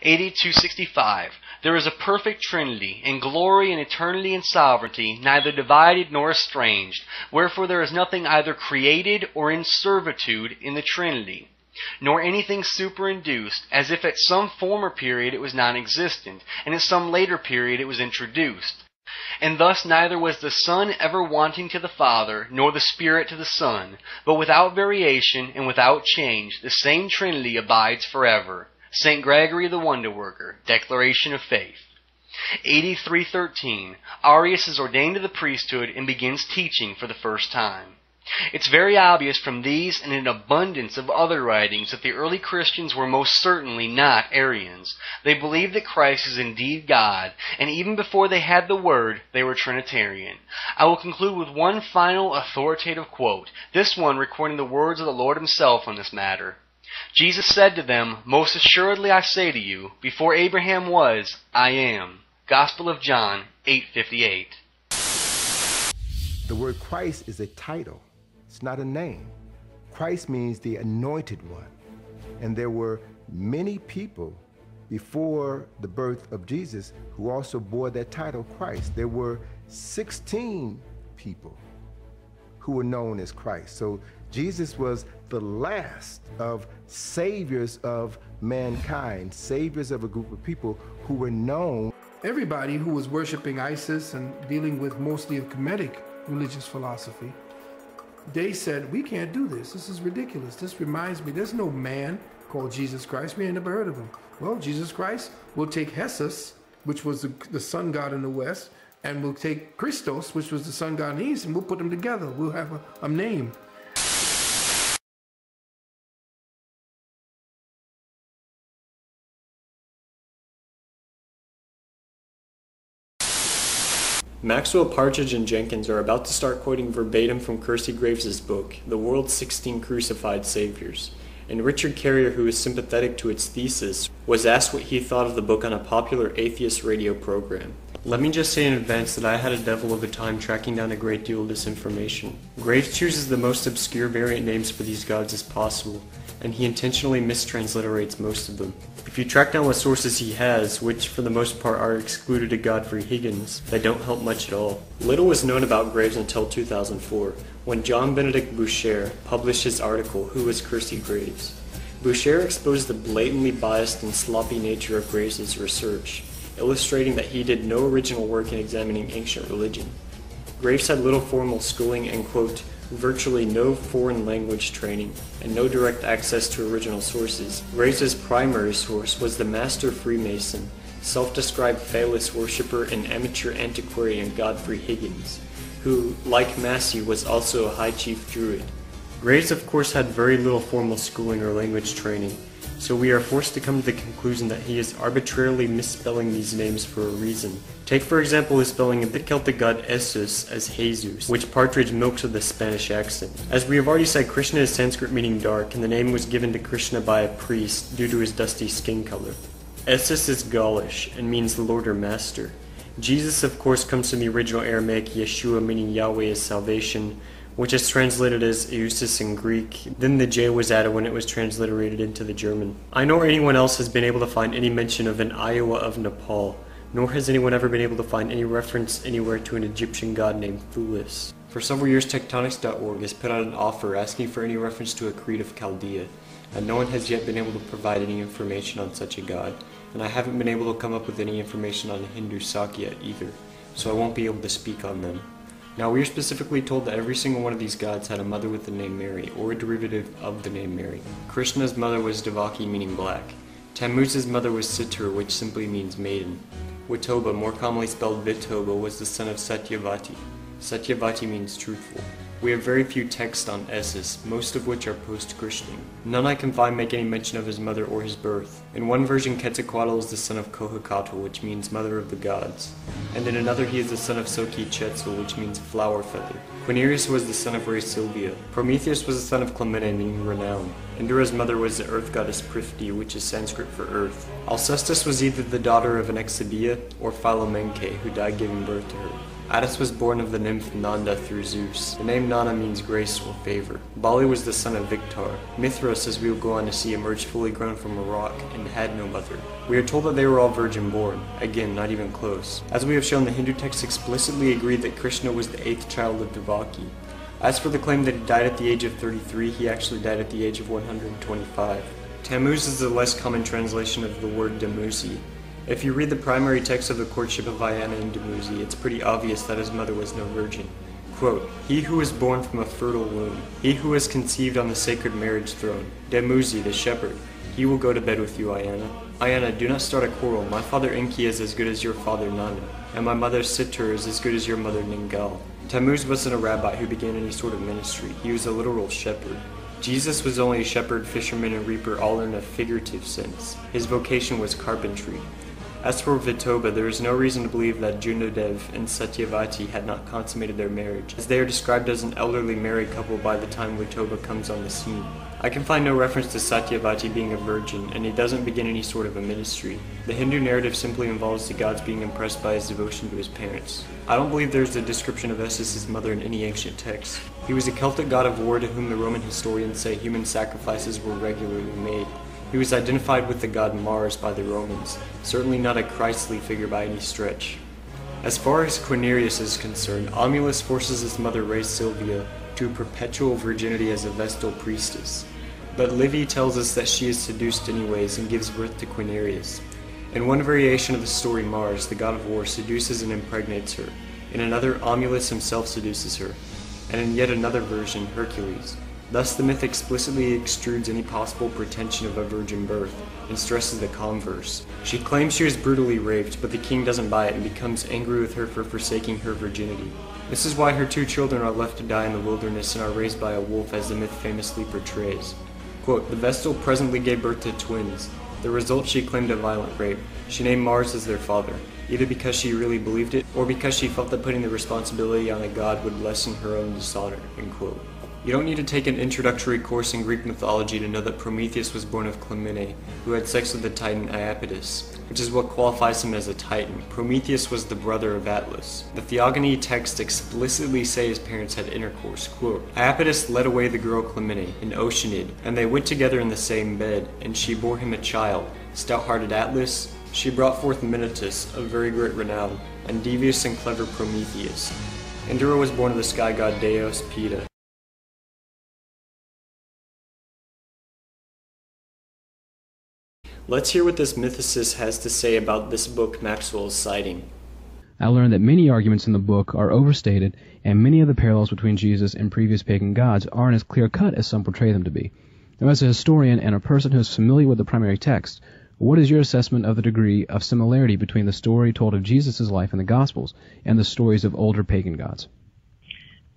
8265. There is a perfect Trinity, in glory and eternity and sovereignty, neither divided nor estranged, wherefore there is nothing either created or in servitude in the Trinity, nor anything superinduced, as if at some former period it was non-existent, and at some later period it was introduced. And thus neither was the Son ever wanting to the Father, nor the Spirit to the Son, but without variation and without change, the same Trinity abides forever. St. Gregory the Wonder Worker, Declaration of Faith. 8313. Arius is ordained to the priesthood and begins teaching for the first time. It's very obvious from these and an abundance of other writings that the early Christians were most certainly not Arians. They believed that Christ is indeed God, and even before they had the Word, they were Trinitarian. I will conclude with one final authoritative quote, this one recording the words of the Lord Himself on this matter. Jesus said to them, "Most assuredly I say to you, before Abraham was, I am." Gospel of John 8:58. The word Christ is a title. It's not a name. Christ means the anointed one. And there were many people before the birth of Jesus who also bore that title, Christ. There were 16 people who were known as Christ. So Jesus was the last of saviors of mankind, saviors of a group of people who were known. Everybody who was worshiping Isis and dealing with mostly a Kemetic religious philosophy, they said, we can't do this. This is ridiculous. This reminds me, there's no man called Jesus Christ. We ain't never heard of him. Well, Jesus Christ will take Jesus, which was the sun god in the west, and we'll take Christos, which was the sun god in the east, and we'll put them together. We'll have a name. Maxwell, Partridge, and Jenkins are about to start quoting verbatim from Kersey Graves' book, The World's 16 Crucified Saviors, and Richard Carrier, who is sympathetic to its thesis, was asked what he thought of the book on a popular atheist radio program. Let me just say in advance that I had a devil of a time tracking down a great deal of this information. Graves chooses the most obscure variant names for these gods as possible, and he intentionally mistransliterates most of them. If you track down what sources he has, which for the most part are excluded to Godfrey Higgins, they don't help much at all. Little was known about Graves until 2004, when John Benedict Boucher published his article, Who is Kersey Graves? Boucher exposed the blatantly biased and sloppy nature of Graves' research, illustrating that he did no original work in examining ancient religion. Graves had little formal schooling and, quote, virtually no foreign language training, and no direct access to original sources. Graves' primary source was the master Freemason, self-described phallus worshipper and amateur antiquarian Godfrey Higgins, who, like Massey, was also a high chief druid. Graves, of course, had very little formal schooling or language training, so we are forced to come to the conclusion that he is arbitrarily misspelling these names for a reason. Take for example his spelling of the Celtic god Essus as Jesus, which Partridge milks with a Spanish accent. As we have already said, Krishna is Sanskrit meaning dark, and the name was given to Krishna by a priest due to his dusty skin color. Essus is Gaulish and means the Lord or Master. Jesus, of course, comes from the original Aramaic Yeshua, meaning Yahweh is salvation, which is translated as Eusis in Greek. Then the J was added when it was transliterated into the German. I nor anyone else has been able to find any mention of an Iowa of Nepal, nor has anyone ever been able to find any reference anywhere to an Egyptian god named Thulis. For several years, Tectonics.org has put out an offer asking for any reference to a Creed of Chaldea, and no one has yet been able to provide any information on such a god, and I haven't been able to come up with any information on Hindu Sakya either, so I won't be able to speak on them. Now, we are specifically told that every single one of these gods had a mother with the name Mary, or a derivative of the name Mary. Krishna's mother was Devaki, meaning black. Tammuz's mother was Situr, which simply means maiden. Witoba, more commonly spelled Vitoba, was the son of Satyavati. Satyavati means truthful. We have very few texts on Essus, most of which are post-Christian. None I can find make any mention of his mother or his birth. In one version, Quetzalcoatl is the son of Cohocatl, which means mother of the gods. And in another, he is the son of Xochitl, which means flower feather. Quirinus was the son of Ray Silvia. Prometheus was the son of Clymene, meaning renown. Indura's mother was the earth goddess Prithvi, which is Sanskrit for earth. Alcestis was either the daughter of an Exibia or Philomenke, who died giving birth to her. Attis was born of the nymph Nanda through Zeus. The name Nana means grace or favor. Bali was the son of Victar. Mithras, as we will go on to see, emerged fully grown from a rock and had no mother. We are told that they were all virgin born. Again, not even close. As we have shown, the Hindu texts explicitly agree that Krishna was the 8th child of Devaki. As for the claim that he died at the age of 33, he actually died at the age of 125. Tammuz is the less common translation of the word Dumuzi. If you read the primary text of the courtship of Ayana and Dumuzi, it's pretty obvious that his mother was no virgin. Quote, "He who was born from a fertile womb, he who was conceived on the sacred marriage throne, Dumuzi the shepherd, he will go to bed with you, Ayana. Ayana, do not start a quarrel. My father Enki is as good as your father Nanda, and my mother Situr is as good as your mother Ningal." Tammuz wasn't a rabbi who began any sort of ministry. He was a literal shepherd. Jesus was only a shepherd, fisherman, and reaper, all in a figurative sense. His vocation was carpentry. As for Vitoba, there is no reason to believe that Junadev and Satyavati had not consummated their marriage, as they are described as an elderly married couple by the time Vitoba comes on the scene. I can find no reference to Satyavati being a virgin, and he doesn't begin any sort of a ministry. The Hindu narrative simply involves the gods being impressed by his devotion to his parents. I don't believe there's a description of Essus's mother in any ancient text. He was a Celtic god of war to whom the Roman historians say human sacrifices were regularly made. He was identified with the god Mars by the Romans, certainly not a Christly figure by any stretch. As far as Quirinius is concerned, Aulus forces his mother Ray Silvia to perpetual virginity as a Vestal priestess. But Livy tells us that she is seduced anyways and gives birth to Quirinius. In one variation of the story, Mars, the god of war, seduces and impregnates her. In another, Aulus himself seduces her. And in yet another version, Hercules. Thus the myth explicitly extrudes any possible pretension of a virgin birth, and stresses the converse. She claims she was brutally raped, but the king doesn't buy it and becomes angry with her for forsaking her virginity. This is why her 2 children are left to die in the wilderness and are raised by a wolf, as the myth famously portrays. Quote, "The Vestal presently gave birth to twins. The result she claimed a violent rape. She named Mars as their father, either because she really believed it, or because she felt that putting the responsibility on a god would lessen her own dishonor." End quote. You don't need to take an introductory course in Greek mythology to know that Prometheus was born of Clymene, who had sex with the titan Iapetus, which is what qualifies him as a titan. Prometheus was the brother of Atlas. The Theogony texts explicitly say his parents had intercourse. Quote, "Iapetus led away the girl Clymene, an Oceanid, and they went together in the same bed, and she bore him a child, stout-hearted Atlas. She brought forth Minotus, of very great renown, and devious and clever Prometheus. Indra was born of the sky god Deus Peta." Let's hear what this mythicist has to say about this book Maxwell is citing. I learned that many arguments in the book are overstated, and many of the parallels between Jesus and previous pagan gods aren't as clear-cut as some portray them to be. Now, as a historian and a person who is familiar with the primary text, what is your assessment of the degree of similarity between the story told of Jesus' life in the Gospels and the stories of older pagan gods?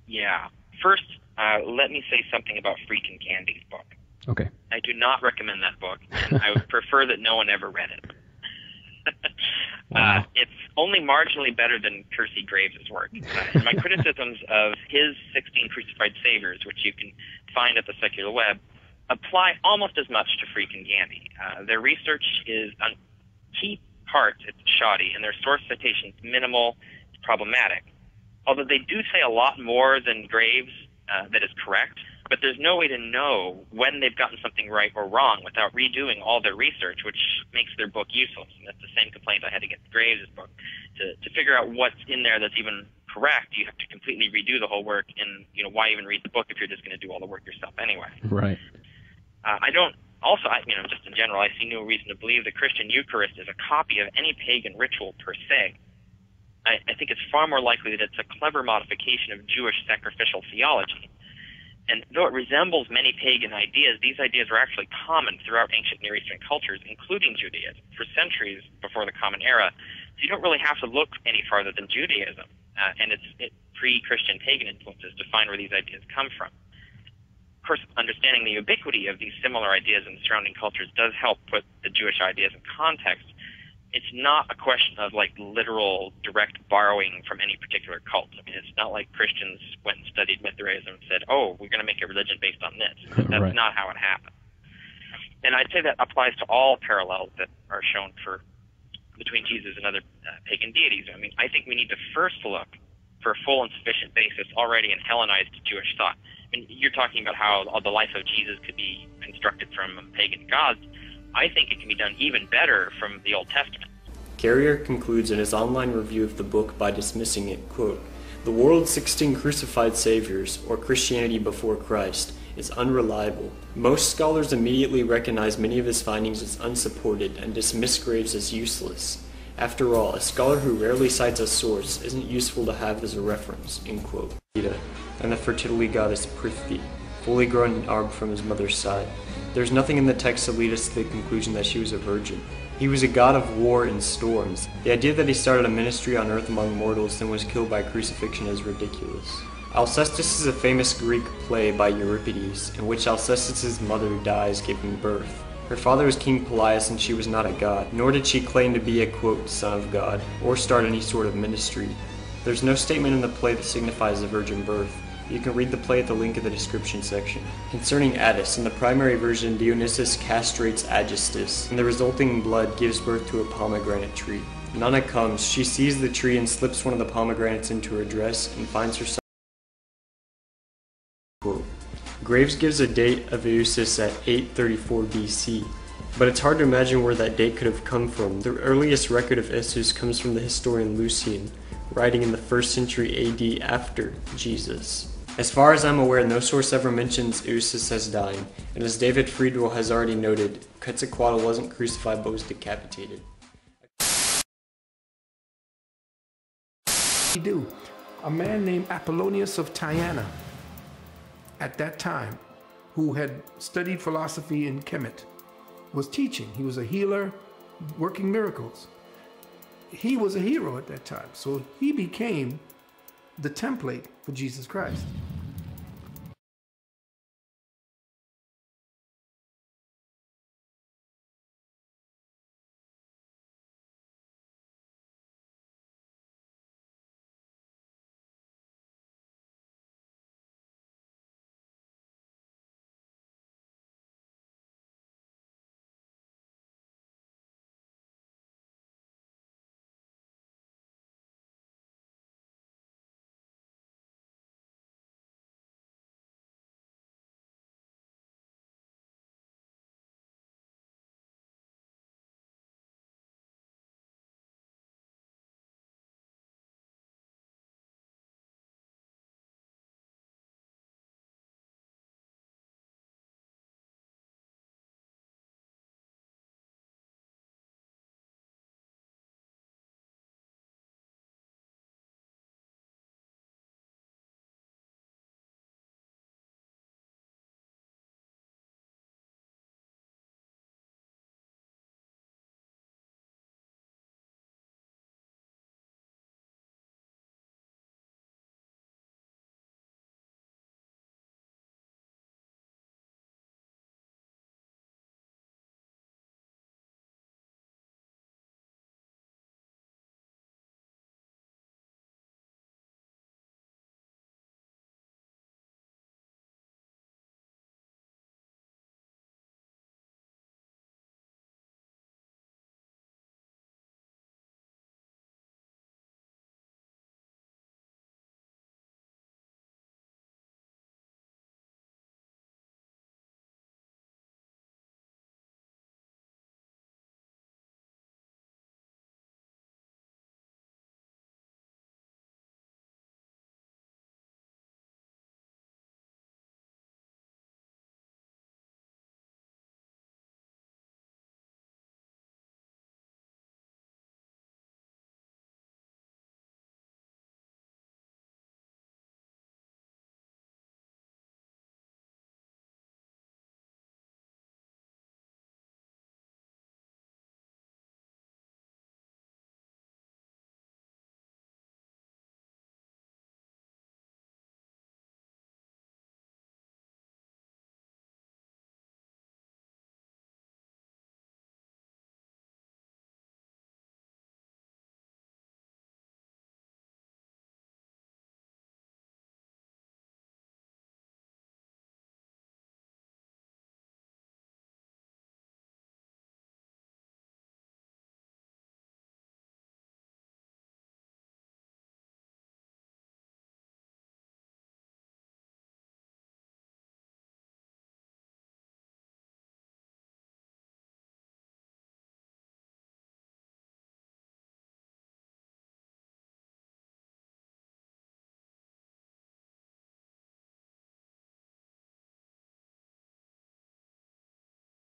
Yeah. First, let me say something about Freakin' Candy's book. Okay. I do not recommend that book, and I would prefer that no one ever read it. Wow. It's only marginally better than Percy Graves' work. And my criticisms of his 16 Crucified Saviors, which you can find at the secular web, apply almost as much to Freakin' Candy. Their research is on key parts, it's shoddy, and their source citations minimal, it's problematic. Although they do say a lot more than Graves that is correct, but there's no way to know when they've gotten something right or wrong without redoing all their research, which makes their book useless. And that's the same complaint I had against Graves' book. To figure out what's in there that's even correct, you have to completely redo the whole work, and why even read the book if you're just going to do all the work yourself anyway? Right. Just in general, I see no reason to believe the Christian Eucharist is a copy of any pagan ritual per se. I think it's far more likely that it's a clever modification of Jewish sacrificial theology. And though it resembles many pagan ideas, these ideas were actually common throughout ancient Near Eastern cultures, including Judaism, for centuries before the Common Era. So you don't really have to look any farther than Judaism and its pre-Christian pagan influences to find where these ideas come from. Of course, understanding the ubiquity of these similar ideas in surrounding cultures does help put the Jewish ideas in context. It's not a question of literal direct borrowing from any particular cult. I mean, it's not like Christians went and studied Mithraism and said, "Oh, we're going to make a religion based on this." That's Right. not how it happened. And I'd say that applies to all parallels that are shown between Jesus and other pagan deities. I mean, I think we need to first look for a full and sufficient basis already in Hellenized Jewish thought. I mean, you're talking about how the life of Jesus could be constructed from pagan gods. I think it can be done even better from the Old Testament. Carrier concludes in his online review of the book by dismissing it, quote, "The world's 16 crucified saviors, or Christianity before Christ, is unreliable. Most scholars immediately recognize many of his findings as unsupported and dismiss Graves as useless. After all, a scholar who rarely cites a source isn't useful to have as a reference," end quote. And the fertility goddess Prithvi, fully grown and armed from his mother's side. There's nothing in the text to lead us to the conclusion that she was a virgin. He was a god of war and storms. The idea that he started a ministry on earth among mortals then was killed by crucifixion is ridiculous. Alcestis is a famous Greek play by Euripides, in which Alcestis' mother dies giving birth. Her father was King Pelias and she was not a god, nor did she claim to be a, quote, son of God, or start any sort of ministry. There's no statement in the play that signifies a virgin birth. You can read the play at the link in the description section. Concerning Attis, in the primary version, Dionysus castrates Agistus, and the resulting blood gives birth to a pomegranate tree. Nana comes, she sees the tree and slips one of the pomegranates into her dress and finds herself. Quote. Graves gives a date of Eleusis at 834 BC, but it's hard to imagine where that date could have come from. The earliest record of Essus comes from the historian Lucian, writing in the 1st century AD after Jesus. As far as I'm aware, no source ever mentions Eleusis as dying, and as David Friedel has already noted, Quetzalcoatl wasn't crucified but was decapitated. A man named Apollonius of Tyana, at that time, who had studied philosophy in Kemet, was teaching. He was a healer, working miracles. He was a hero at that time, so he became the template for Jesus Christ.